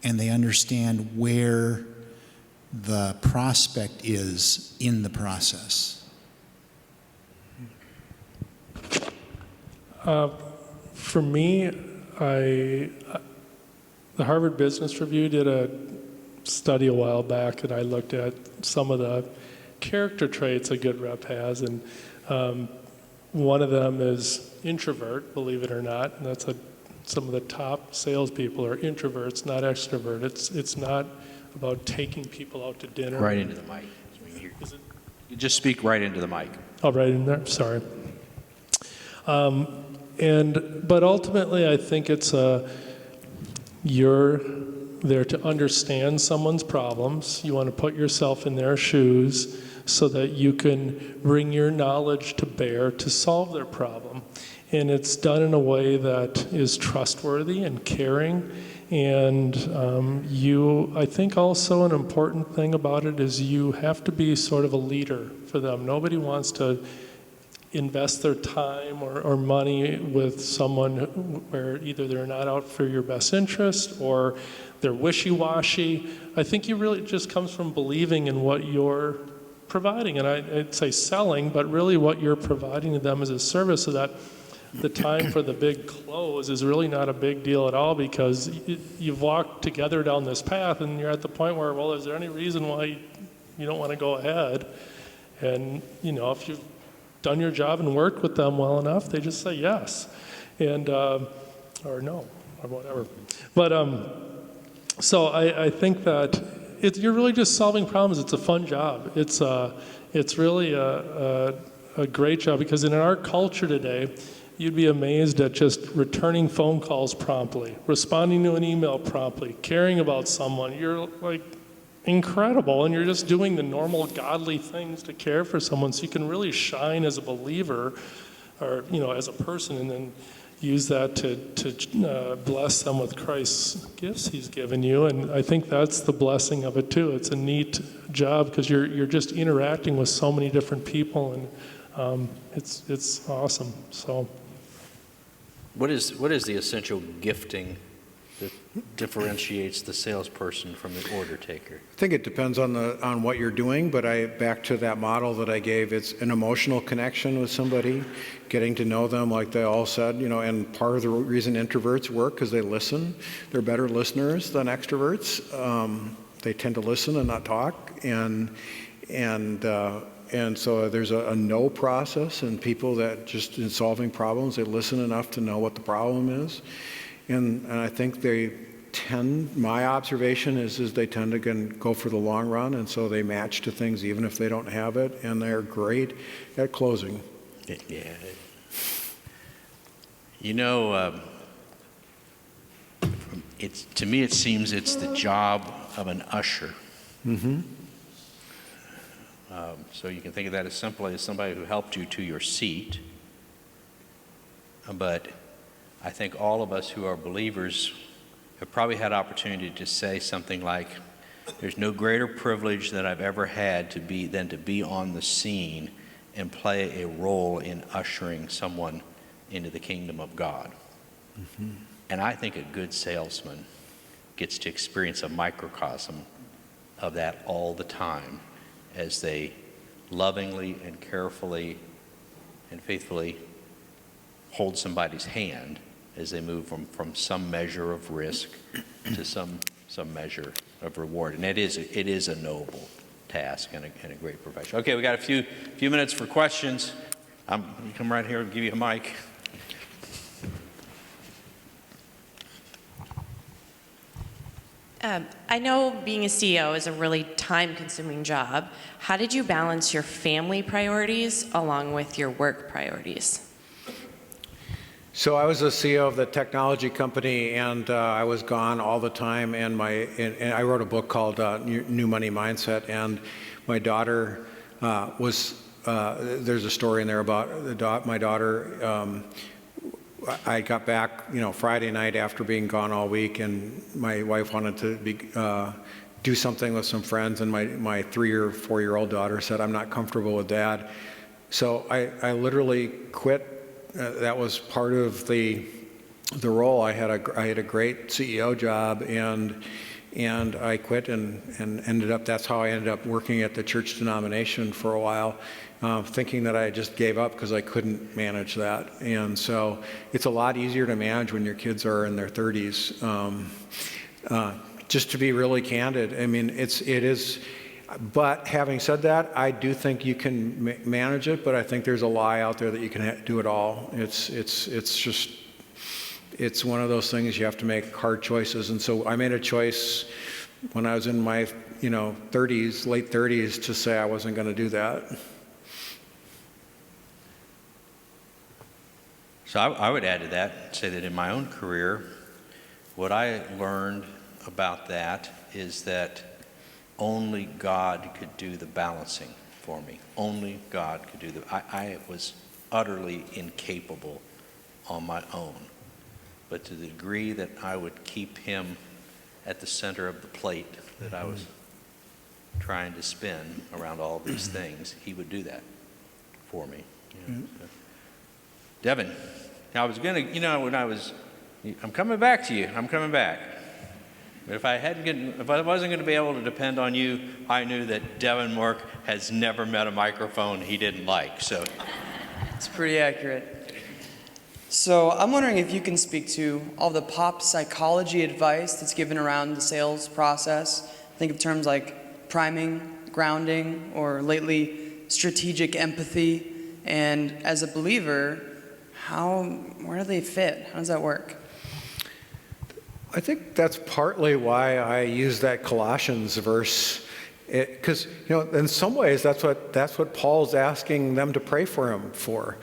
and they understand where the prospect is in the process. For me, the Harvard Business Review did a study a while back, and I looked at some of the character traits a good rep has, and one of them is introvert, believe it or not, and that's some of the top salespeople are introverts, not extrovert. It's not about taking people out to dinner. Right into the mic. Is it? You just speak right into the mic. Oh, right in there, sorry. But ultimately, I think it's you're there to understand someone's problems. You want to put yourself in their shoes so that you can bring your knowledge to bear to solve their problem. And it's done in a way that is trustworthy and caring. And I think also an important thing about it is you have to be sort of a leader for them. Nobody wants to invest their time or money with someone where either they're not out for your best interest or they're wishy-washy. I think you really, it just comes from believing in what your providing, and I'd say selling, but really what you're providing to them is a service, so that the time for the big close is really not a big deal at all, because you've walked together down this path and you're at the point where, well, is there any reason why you don't want to go ahead? And, if you've done your job and worked with them well enough, they just say yes, and or no, or whatever. But so I think that you're really just solving problems. It's a fun job. It's really a great job, because in our culture today, you'd be amazed at just returning phone calls promptly, responding to an email promptly, caring about someone. You're like incredible, and you're just doing the normal godly things to care for someone, so you can really shine as a believer, or as a person, and then use that to bless them with Christ's gifts He's given you. And I think that's the blessing of it too. It's a neat job, because you're just interacting with so many different people, and it's awesome. So, what is the essential gifting that differentiates the salesperson from the order taker? I think it depends on what you're doing, but back to that model that I gave, it's an emotional connection with somebody, getting to know them, like they all said, and part of the reason introverts work because they listen. They're better listeners than extroverts. They tend to listen and not talk, and so there's a no process, and people that just in solving problems, they listen enough to know what the problem is. And I think my observation is they tend to go for the long run, and so they match to things even if they don't have it, and they're great at closing. Yeah. To me it seems it's the job of an usher. Mm-hmm. So you can think of that as simply as somebody who helped you to your seat. But I think all of us who are believers have probably had opportunity to say something like, there's no greater privilege that I've ever had than to be on the scene and play a role in ushering someone into the kingdom of God. Mm-hmm. And I think a good salesman gets to experience a microcosm of that all the time as they lovingly and carefully and faithfully hold somebody's hand as they move from some measure of risk to some measure of reward. And it is a noble task and a great profession. Okay, we got a few minutes for questions. You come right here, I'll give you a mic. I know being a CEO is a really time-consuming job. How did you balance your family priorities along with your work priorities? So I was the CEO of the technology company, and I was gone all the time. And I wrote a book called New Money Mindset. And my daughter there's a story in there about my daughter. I got back, Friday night after being gone all week, and my wife wanted to do something with some friends, and my 3 or 4-year-old daughter said, "I'm not comfortable with Dad." So I literally quit. That was part of the role. I had a great CEO job, and I quit and that's how I ended up working at the church denomination for a while, thinking that I just gave up because I couldn't manage that. And so it's a lot easier to manage when your kids are in their 30s. Just to be really candid, I mean, it is. But having said that, I do think you can manage it, but I think there's a lie out there that you can do it all. It's one of those things you have to make hard choices. And so I made a choice when I was in my late 30s, to say I wasn't going to do that. So I would add to that, say that in my own career, what I learned about that is that only God could do the balancing for me. Only God could do I was utterly incapable on my own. But to the degree that I would keep Him at the center of the plate that I was trying to spin around all these things, He would do that for me. So. Devin, I was going to, I'm coming back to you. I'm coming back. But if I wasn't going to be able to depend on you, I knew that Devin Mork has never met a microphone he didn't like. So It's pretty accurate. So I'm wondering if you can speak to all the pop psychology advice that's given around the sales process. Think of terms like priming, grounding, or lately strategic empathy. And as a believer, where do they fit? How does that work? I think that's partly why I use that Colossians verse, because in some ways that's what Paul's asking them to pray for him for.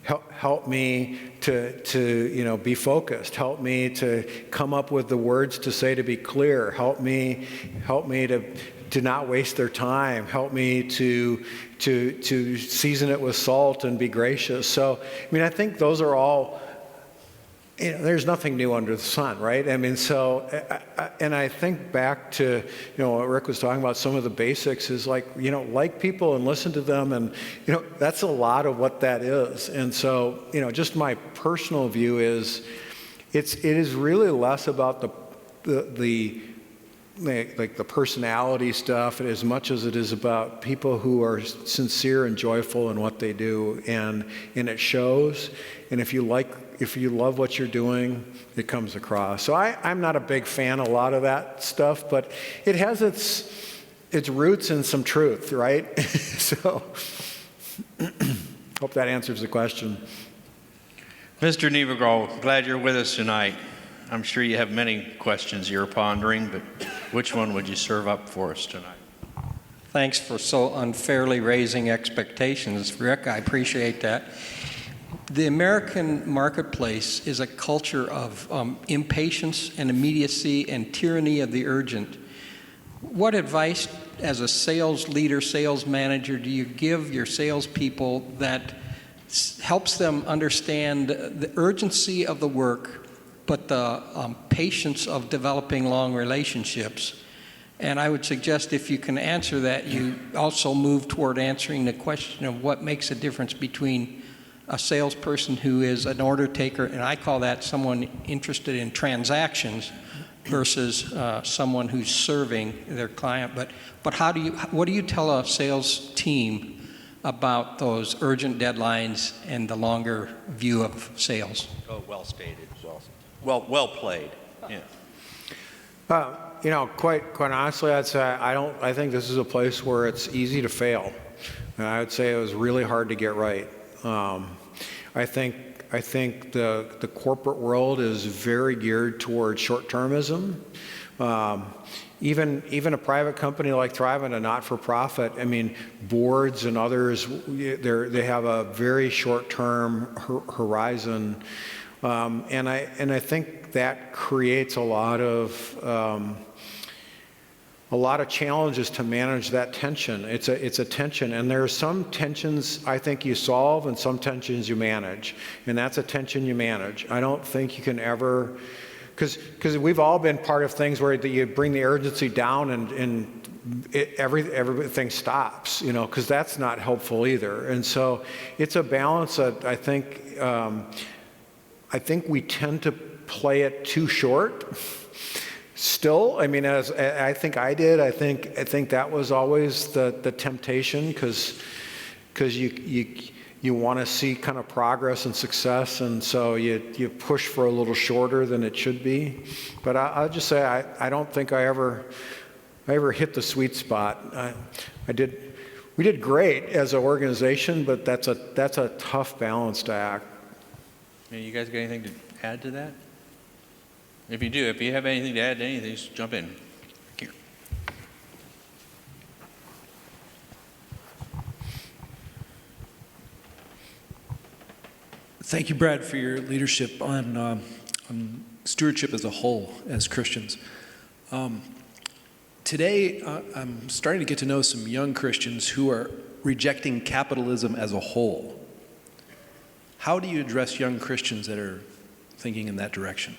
Help me to be focused. Help me to come up with the words to say to be clear. Help me to not waste their time. Help me to season it with salt and be gracious. So I think those are all. There's nothing new under the sun, right? And I think back to, what Rick was talking about, some of the basics is like people and listen to them, and, that's a lot of what that is. And so, just my personal view is, it is really less about the personality stuff as much as it is about people who are sincere and joyful in what they do, and it shows. And if you love what you're doing, it comes across. So I'm not a big fan of a lot of that stuff, but it has its roots in some truth, right? So hope that answers the question. Mr. Nievergall, glad you're with us tonight. I'm sure you have many questions you're pondering, but which one would you serve up for us tonight? Thanks for so unfairly raising expectations, Rick. I appreciate that. The American marketplace is a culture of impatience and immediacy and tyranny of the urgent. What advice, as a sales leader, sales manager, do you give your salespeople that helps them understand the urgency of the work, but the patience of developing long relationships? And I would suggest, if you can answer that, you also move toward answering the question of what makes a difference between a salesperson who is an order taker, and I call that someone interested in transactions, versus someone who's serving their client. But what do you tell a sales team about those urgent deadlines and the longer view of sales? Oh, well stated. Well played. Yeah. Quite honestly, I'd say I think this is a place where it's easy to fail. And I would say it was really hard to get right. I think the corporate world is very geared towards short-termism. Even a private company like Thrive and a not-for-profit, boards and others, they have a very short-term horizon, and I think that creates a lot of challenges to manage that tension. It's a tension, and there are some tensions I think you solve and some tensions you manage, and that's a tension you manage. I don't think you can ever, because we've all been part of things where you bring the urgency down and everything stops, because that's not helpful either. And so it's a balance that I think we tend to play it too short. Still, as I think I did, I think that was always the temptation, because you want to see kind of progress and success, and so you push for a little shorter than it should be. But I'll just say I don't think I ever hit the sweet spot. We did great as an organization, but that's a tough balance to act. You guys got anything to add to that? If you have anything to add to anything, just jump in. Here. Thank you, Brad, for your leadership on stewardship as a whole as Christians. Today, I'm starting to get to know some young Christians who are rejecting capitalism as a whole. How do you address young Christians that are thinking in that direction?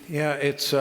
Yeah, it's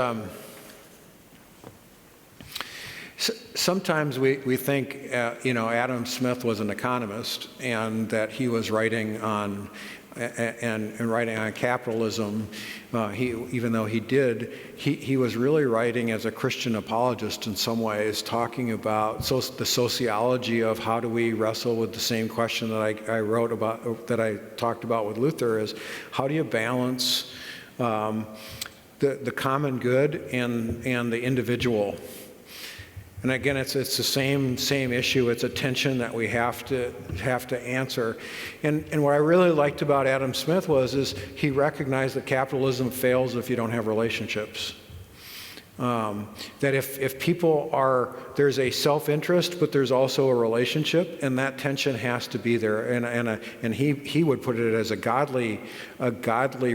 sometimes we think Adam Smith was an economist and that he was writing on and writing on capitalism, even though he was really writing as a Christian apologist in some ways, talking about the sociology of how do we wrestle with the same question that I wrote about, that I talked about with Luther, is how do you balance the common good and the individual? And again, it's the same issue. It's a tension that we have to answer. And what I really liked about Adam Smith is he recognized that capitalism fails if you don't have relationships. That if people there's a self-interest, but there's also a relationship, and that tension has to be there. And he would put it as a godly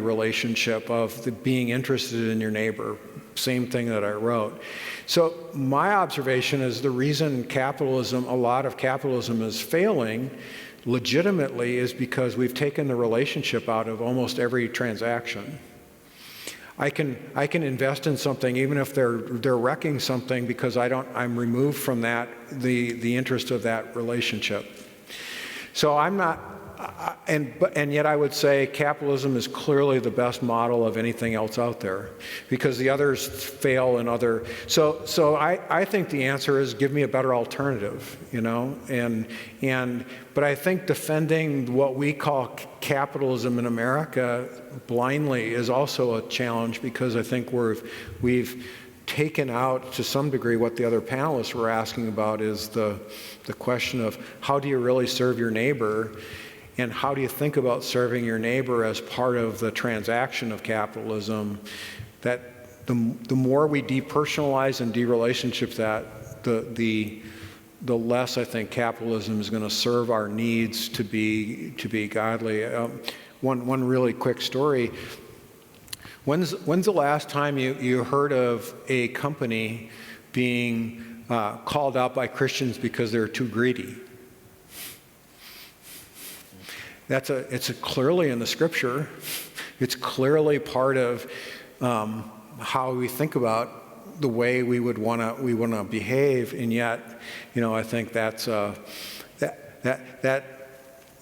relationship of being interested in your neighbor. Same thing that I wrote. So my observation is the reason a lot of capitalism is failing legitimately is because we've taken the relationship out of almost every transaction. I can invest in something even if they're wrecking something because I'm removed from that, the interest of that relationship. So I'm not, and yet I would say capitalism is clearly the best model of anything else out there because the others fail in other. So I think the answer is give me a better alternative, but I think defending what we call capitalism in America blindly is also a challenge because I think we've taken out to some degree what the other panelists were asking about is the question of how do you really serve your neighbor. And how do you think about serving your neighbor as part of the transaction of capitalism? That the more we depersonalize and derelationship that, the less I think capitalism is going to serve our needs to be godly. One really quick story. When's the last time you heard of a company being called out by Christians because they're too greedy? It's clearly in the scripture. It's clearly part of how we think about the way we want to behave, and yet, I think that's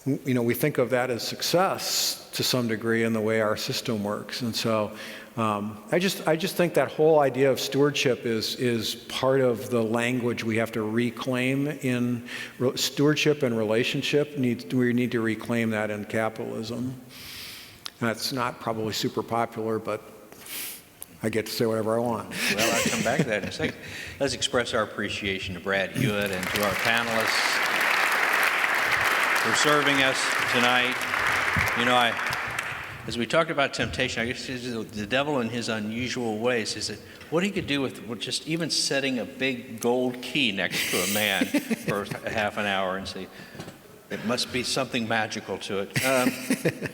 we think of that as success to some degree in the way our system works, and so. I just think that whole idea of stewardship is part of the language we have to reclaim in stewardship and relationship. We need to reclaim that in capitalism. That's not probably super popular, but I get to say whatever I want. Well, I'll come back to that in a second. Let's express our appreciation to Brad Hewitt and to our panelists for serving us tonight. As we talked about temptation, I guess the devil in his unusual ways is that what he could do with just even setting a big gold key next to a man for a half an hour and say, it must be something magical to it.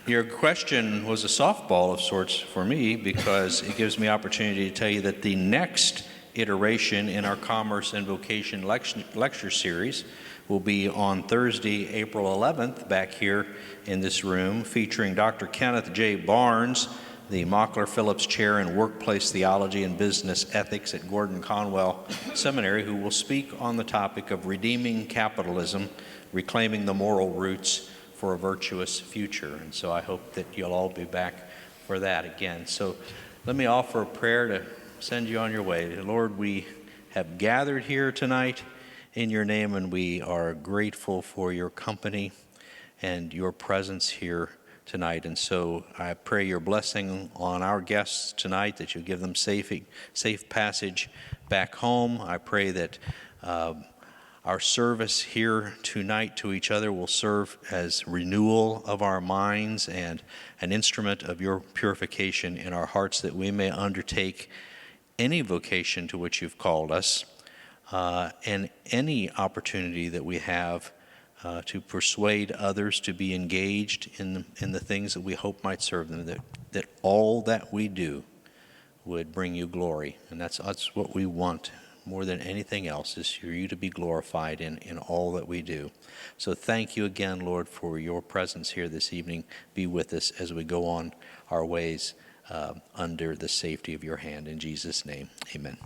Your question was a softball of sorts for me because it gives me opportunity to tell you that the next iteration in our Commerce and Vocation lecture series will be on Thursday, April 11th, back here in this room, featuring Dr. Kenneth J. Barnes, the Mockler Phillips Chair in Workplace Theology and Business Ethics at Gordon Conwell Seminary, who will speak on the topic of redeeming capitalism, reclaiming the moral roots for a virtuous future. And so I hope that you'll all be back for that again. So let me offer a prayer to send you on your way. Lord, we have gathered here tonight in your name, and we are grateful for your company and your presence here tonight. And so I pray your blessing on our guests tonight, that you give them safe passage back home. I pray that our service here tonight to each other will serve as renewal of our minds and an instrument of your purification in our hearts, that we may undertake any vocation to which you've called us, and any opportunity that we have to persuade others to be engaged in the things that we hope might serve them, that all that we do would bring you glory. And that's what we want more than anything else, is for you to be glorified in all that we do. So thank you again, Lord, for your presence here this evening. Be with us as we go on our ways under the safety of your hand. In Jesus' name, amen.